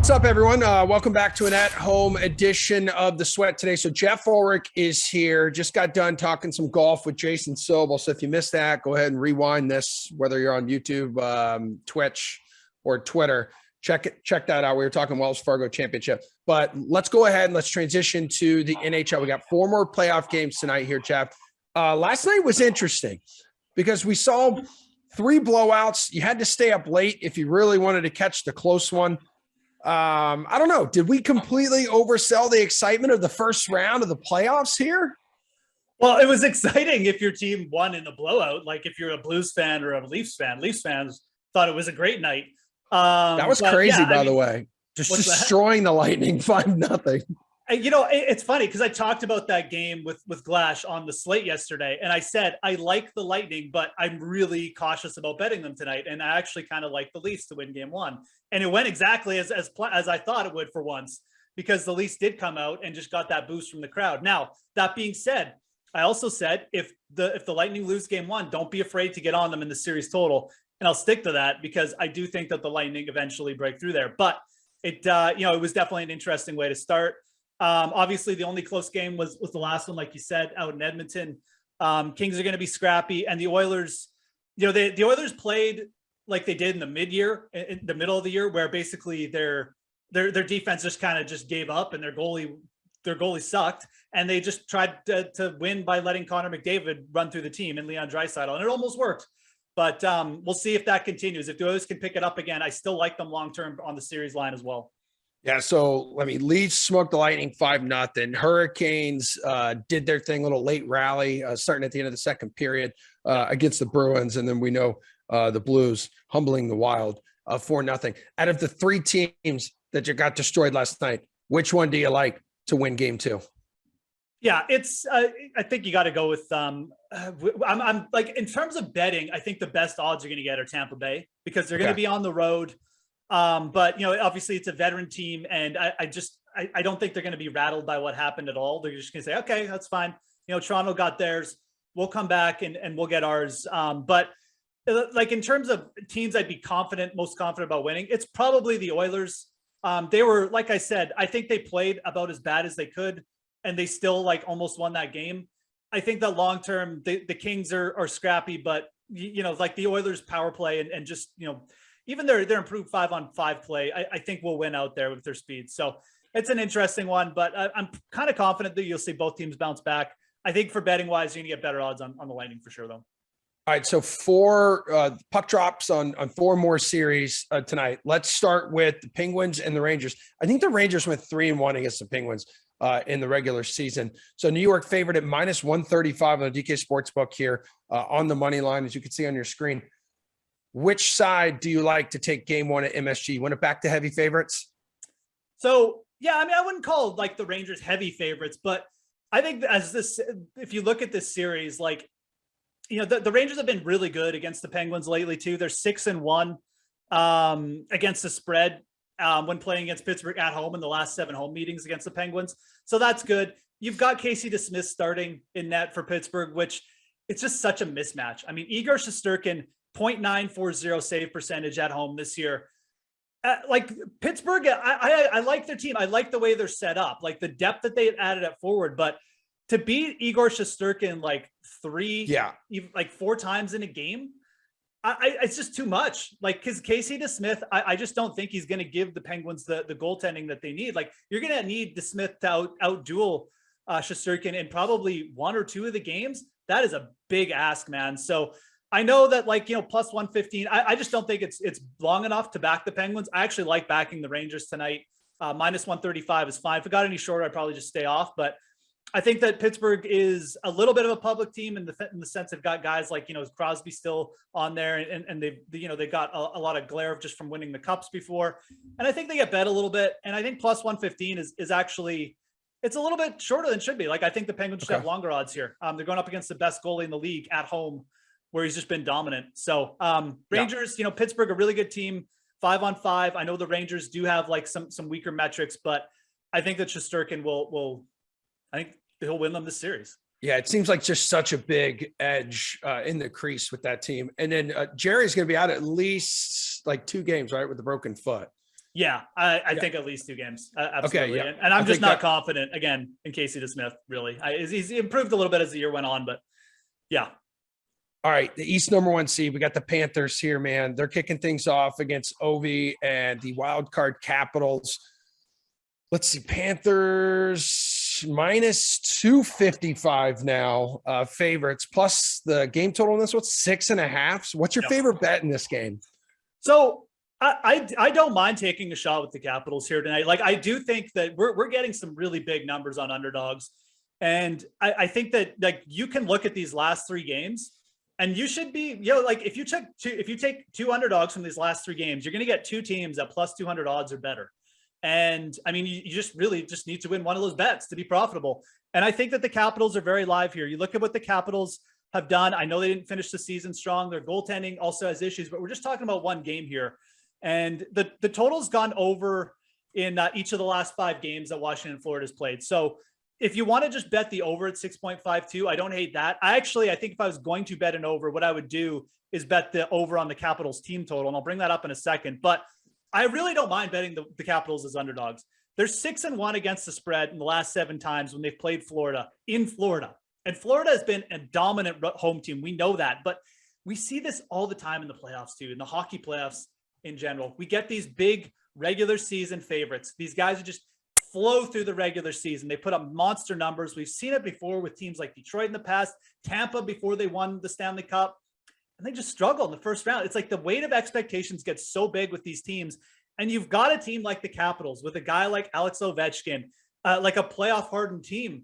What's up, everyone? Welcome back to an at-home edition of The Sweat today. So Geoff Ulrich is here. Just got done talking some golf with Jason Sobel. So if you missed that, go ahead and rewind this, whether you're on YouTube, Twitch, or Twitter. Check that out. We were talking Wells Fargo Championship. But let's go ahead and let's transition to the NHL. We got 4 more playoff games tonight here, Geoff. Last night was interesting because we saw 3 blowouts. You had to stay up late if you really wanted to catch the close one. I don't know. Did we completely oversell the excitement of the first round of the playoffs here? Well, it was exciting if your team won in the blowout. Like if you're a Blues fan or a Leafs fan. Leafs fans thought it was a great night. That was crazy, by the way. Just destroying the Lightning 5-0. You know, it's funny because I talked about that game with Glash on the slate yesterday, and I said I like the Lightning, but I'm really cautious about betting them tonight. And I actually kind of like the Leafs to win Game 1, and it went exactly as I thought it would for once, because the Leafs did come out and just got that boost from the crowd. Now that being said, I also said if the Lightning lose Game 1, don't be afraid to get on them in the series total, and I'll stick to that because I do think that the Lightning eventually break through there. But it it was definitely an interesting way to start. Obviously, the only close game was the last one, like you said, out in Edmonton. Kings are going to be scrappy, and the Oilers, the Oilers played like they did in the middle of the year, where basically their defense just kind of just gave up, and their goalie sucked, and they just tried to win by letting Connor McDavid run through the team and Leon Draisaitl, and it almost worked. But we'll see if that continues. If the Oilers can pick it up again, I still like them long term on the series line as well. Yeah, so Leafs smoked the Lightning 5-0. Hurricanes did their thing, little late rally starting at the end of the second period against the Bruins, and then we know the Blues humbling the Wild 4-0. Out of the 3 teams that you got destroyed last night, which one do you like to win Game 2? Yeah, it's. I think you got to go with. I'm like, in terms of betting, I think the best odds you're going to get are Tampa Bay, because they're going to be on the road. But obviously it's a veteran team, and I don't think they're going to be rattled by what happened at all. They're just going to say, okay, that's fine. Toronto got theirs. We'll come back and we'll get ours. But like in terms of teams I'd be most confident about winning, it's probably the Oilers. They were, like I said, I think they played about as bad as they could, and they still like almost won that game. I think that long term the Kings are scrappy, but like the Oilers power play and just even their improved 5-on-5 play, I think will win out there with their speed. So it's an interesting one, but I'm kind of confident that you'll see both teams bounce back. I think for betting wise, you're going to get better odds on the Lightning for sure, though. All right, so 4 puck drops on 4 more series tonight. Let's start with the Penguins and the Rangers. I think the Rangers went 3-1 against the Penguins in the regular season. So New York favored at -135 on the DK Sportsbook here on the money line, as you can see on your screen. Which side do you like to take Game 1 at MSG? Win it back to heavy favorites? So, yeah, I mean, I wouldn't call like the Rangers heavy favorites, but I think if you look at this series, like, the Rangers have been really good against the Penguins lately too. They're 6-1 against the spread when playing against Pittsburgh at home in the last 7 home meetings against the Penguins. So that's good. You've got Casey DeSmith starting in net for Pittsburgh, which it's just such a mismatch. I mean, Igor Shesterkin, .940 save percentage at home this year. Like Pittsburgh, I like their team. I like the way they're set up, like the depth that they added at forward. But to beat Igor Shesterkin like 4 times in a game, it's just too much. Like, because Casey DeSmith, I just don't think he's going to give the Penguins the goaltending that they need. Like, you're going to need DeSmith to out duel Shesterkin in probably 1 or 2 of the games. That is a big ask, man. So I know that, like, plus 115, I just don't think it's long enough to back the Penguins. I actually like backing the Rangers tonight. -135 is fine. If it got any shorter, I'd probably just stay off. But I think that Pittsburgh is a little bit of a public team in the sense they've got guys like, Crosby still on there, and they've got a lot of glare just from winning the cups before. And I think they get bet a little bit. And I think plus 115 is actually, it's a little bit shorter than it should be. Like, I think the Penguins should have longer odds here. They're going up against the best goalie in the league at home, where he's just been dominant. So Rangers, Pittsburgh, a really good team, 5-on-5. I know the Rangers do have like some weaker metrics, but I think that Shesterkin I think he'll win them this series. Yeah, it seems like just such a big edge in the crease with that team. And then Jerry's going to be out at least like 2 games, right, with the broken foot. Yeah, I think at least 2 games. Absolutely. Okay, yeah. And I'm I just think not confident again in Casey DeSmith, really. He's improved a little bit as the year went on, but yeah. All right, the East number 1 seed. We got the Panthers here, man. They're kicking things off against Ovi and the wild card Capitals. Let's see, Panthers minus 255 now, favorites, plus the game total in this one's 6.5. So what's your favorite bet in this game? So I don't mind taking a shot with the Capitals here tonight. Like, I do think that we're getting some really big numbers on underdogs. And I think that, like, you can look at these last 3 games and you should be, like, if you take 2 underdogs from these last 3 games, you're going to get 2 teams at plus 200 odds or better. And I mean, you just really need to win one of those bets to be profitable. And I think that the Capitals are very live here. You look at what the Capitals have done. I know they didn't finish the season strong. Their goaltending also has issues, but we're just talking about one game here. And the total's gone over in each of the last 5 games that Washington and Florida has played. So if you want to just bet the over at 6.52, I don't hate that. I think if I was going to bet an over, what I would do is bet the over on the Capitals team total. And I'll bring that up in a second. But I really don't mind betting the Capitals as underdogs. They're 6-1 against the spread in the last 7 times when they've played Florida in Florida. And Florida has been a dominant home team. We know that. But we see this all the time in the playoffs too, in the hockey playoffs in general. We get these big regular season favorites. These guys are just flow through the regular season. They put up monster numbers. We've seen it before with teams like Detroit in the past, Tampa before they won the Stanley Cup. And they just struggle in the first round. It's like the weight of expectations gets so big with these teams. And you've got a team like the Capitals with a guy like Alex Ovechkin, like a playoff hardened team.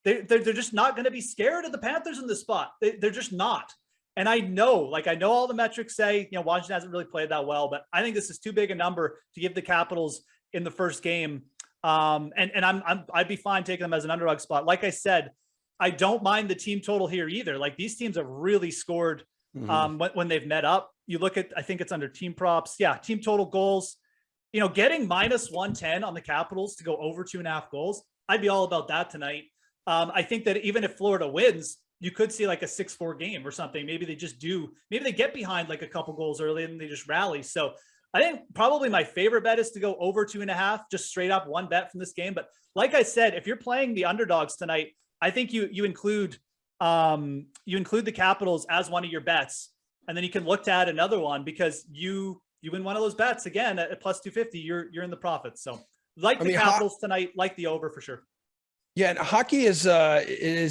They're just not going to be scared of the Panthers in this spot. They're just not. And I know all the metrics say, Washington hasn't really played that well, but I think this is too big a number to give the Capitals in the first game. I'd be fine taking them as an underdog spot. Like I said, I don't mind the team total here either. Like, these teams have really scored when they've met up. You look at, I think it's under team props. Yeah. Team total goals, getting minus 110 on the Capitals to go over 2.5 goals. I'd be all about that tonight. I think that even if Florida wins, you could see like a 6-4 game or something. Maybe they get behind like a couple goals early and they just rally. So I think probably my favorite bet is to go over 2.5, just straight up one bet from this game. But like I said, if you're playing the underdogs tonight, I think you include the Capitals as one of your bets, and then you can look to add another one because you win one of those bets again at plus 250. You're in the profit. So Capitals tonight, like the over for sure. Yeah, and hockey is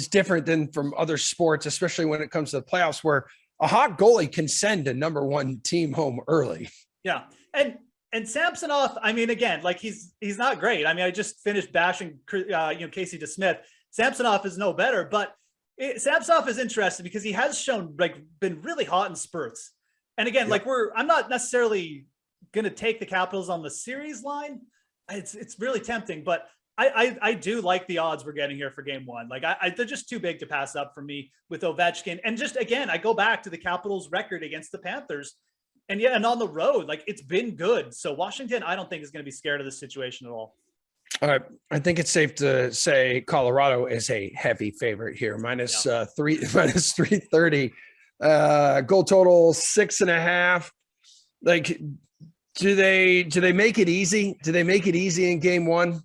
different than from other sports, especially when it comes to the playoffs, where a hot goalie can send a number 1 team home early. Yeah, and Samsonov, I mean, again, like he's not great. I mean, I just finished bashing Casey DeSmith. Samsonov is no better, but Samsonov is interesting because he has shown been really hot in spurts. And again, I'm not necessarily going to take the Capitals on the series line. It's really tempting, but I do like the odds we're getting here for game 1. Like they're just too big to pass up for me with Ovechkin. And just, again, I go back to the Capitals record against the Panthers and on the road, like it's been good. So Washington, I don't think is going to be scared of this situation at all. All right. I think it's safe to say Colorado is a heavy favorite here. Minus 330, goal total 6.5. Like, do they make it easy? Do they make it easy in game 1?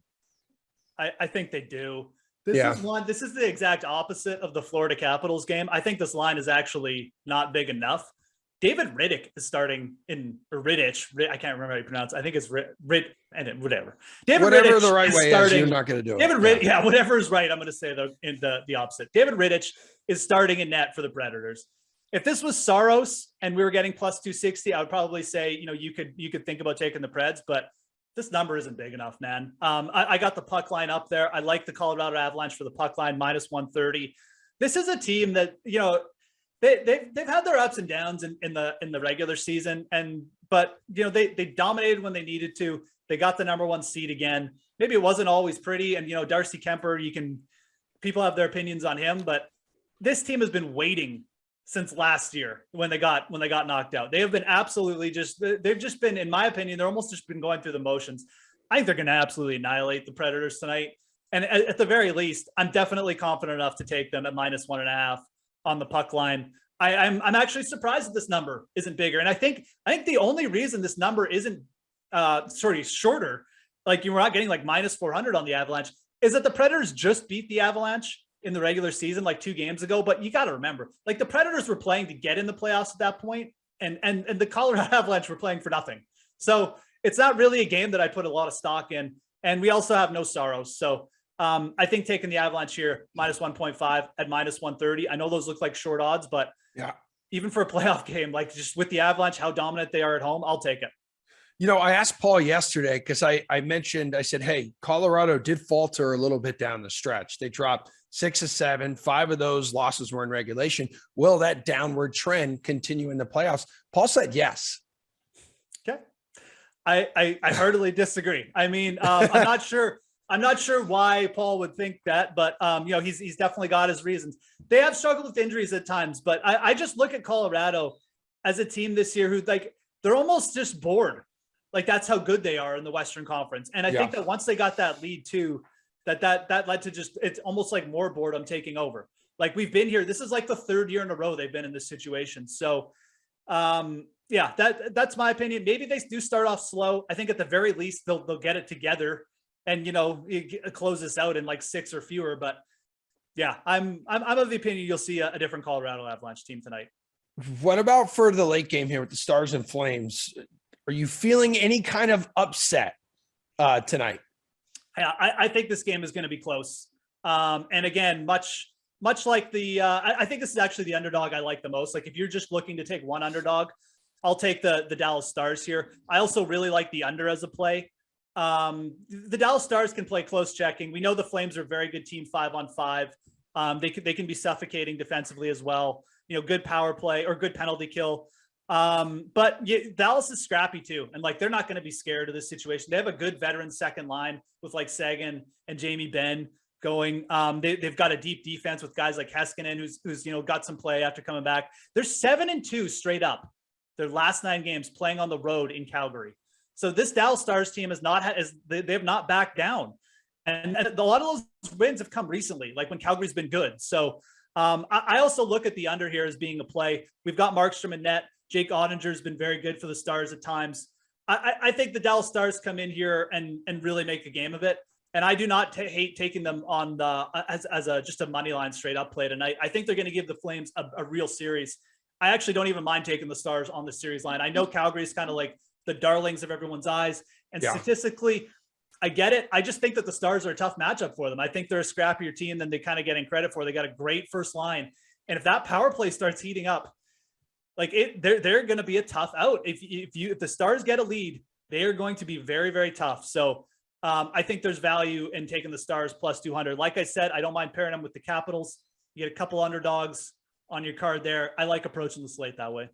I think they do. This is the exact opposite of the Florida Capitals game. I think this line is actually not big enough. David Rittich is starting Rittich. I can't remember how you pronounce it. I think it's whatever. Whatever the right way is, you're not going to do it. David Rittich, whatever is right. I'm going to say the opposite. David Rittich is starting in net for the Predators. If this was Saros and we were getting plus 260, I would probably say, you could think about taking the Preds, but this number isn't big enough, man. I got the puck line up there. I like the Colorado Avalanche for the puck line, minus 130. This is a team that, they've had their ups and downs in the regular season, but they dominated when they needed to. They got the number 1 seed again. Maybe it wasn't always pretty, and Darcy Kemper, people have their opinions on him, but this team has been waiting since last year when they got knocked out. They have been absolutely they've just been, in my opinion, they're almost just been going through the motions. I think they're going to absolutely annihilate the Predators tonight. And at the very least, I'm definitely confident enough to take them at minus 1.5 on the puck line. I'm actually surprised that this number isn't bigger. And I think the only reason this number isn't shorter, like you were not getting like minus 400 on the Avalanche, is that the Predators just beat the Avalanche in the regular season like 2 games ago. But you got to remember, like the Predators were playing to get in the playoffs at that point, and the Colorado Avalanche were playing for nothing. So it's not really a game that I put a lot of stock in. And we also have no Saros. So I think taking the Avalanche here, minus 1.5 at minus 130. I know those look like short odds, but yeah, even for a playoff game, like just with the Avalanche, how dominant they are at home, I'll take it. I asked Paul yesterday because I said, hey, Colorado did falter a little bit down the stretch. They dropped 6 of 7. 5 of those losses were in regulation. Will that downward trend continue in the playoffs? Paul said yes. Okay. I heartily disagree. I mean, I'm not sure. I'm not sure why Paul would think that, but he's definitely got his reasons. They have struggled with injuries at times, but I just look at Colorado as a team this year who like they're almost just bored. Like that's how good they are in the Western Conference. And I think that once they got that lead too, that led to just, it's almost like more boredom taking over. Like we've been here. This is like the 3rd year in a row they've been in this situation. So that's my opinion. Maybe they do start off slow. I think at the very least they'll get it together and close this out in like 6 or fewer. But yeah, I'm of the opinion you'll see a different Colorado Avalanche team tonight. What about for the late game here with the Stars and Flames? Are you feeling any kind of upset tonight? Yeah, I think this game is going to be close. And again, much like I think this is actually the underdog I like the most. Like if you're just looking to take one underdog, I'll take the Dallas Stars here. I also really like the under as a play. The Dallas Stars can play close checking. We know the Flames are a very good team 5-on-5. They can be suffocating defensively as well. Good power play or good penalty kill. But Dallas is scrappy too. And like, they're not going to be scared of this situation. They have a good veteran second line with like Sagan and Jamie Benn going. They've got a deep defense with guys like Heiskanen, who's got some play after coming back. They're 7-2 straight up their last 9 games playing on the road in Calgary. So this Dallas Stars team they have not backed down. And a lot of those wins have come recently, like when Calgary's been good. So I also look at the under here as being a play. We've got Markstrom in net. Jake Ottinger has been very good for the Stars at times. I think the Dallas Stars come in here and really make a game of it. And I do not hate taking them on as just a money line straight up play tonight. I think they're going to give the Flames a real series. I actually don't even mind taking the Stars on the series line. I know Calgary is kind of like the darlings of everyone's eyes. And statistically, I get it. I just think that the Stars are a tough matchup for them. I think they're a scrappier team than they kind of getting credit for. They got a great first line. And if that power play starts heating up, like they're going to be a tough out. If the Stars get a lead, they are going to be very, very tough. So I think there's value in taking the Stars plus 200. Like I said, I don't mind pairing them with the Capitals. You get a couple underdogs on your card there. I like approaching the slate that way.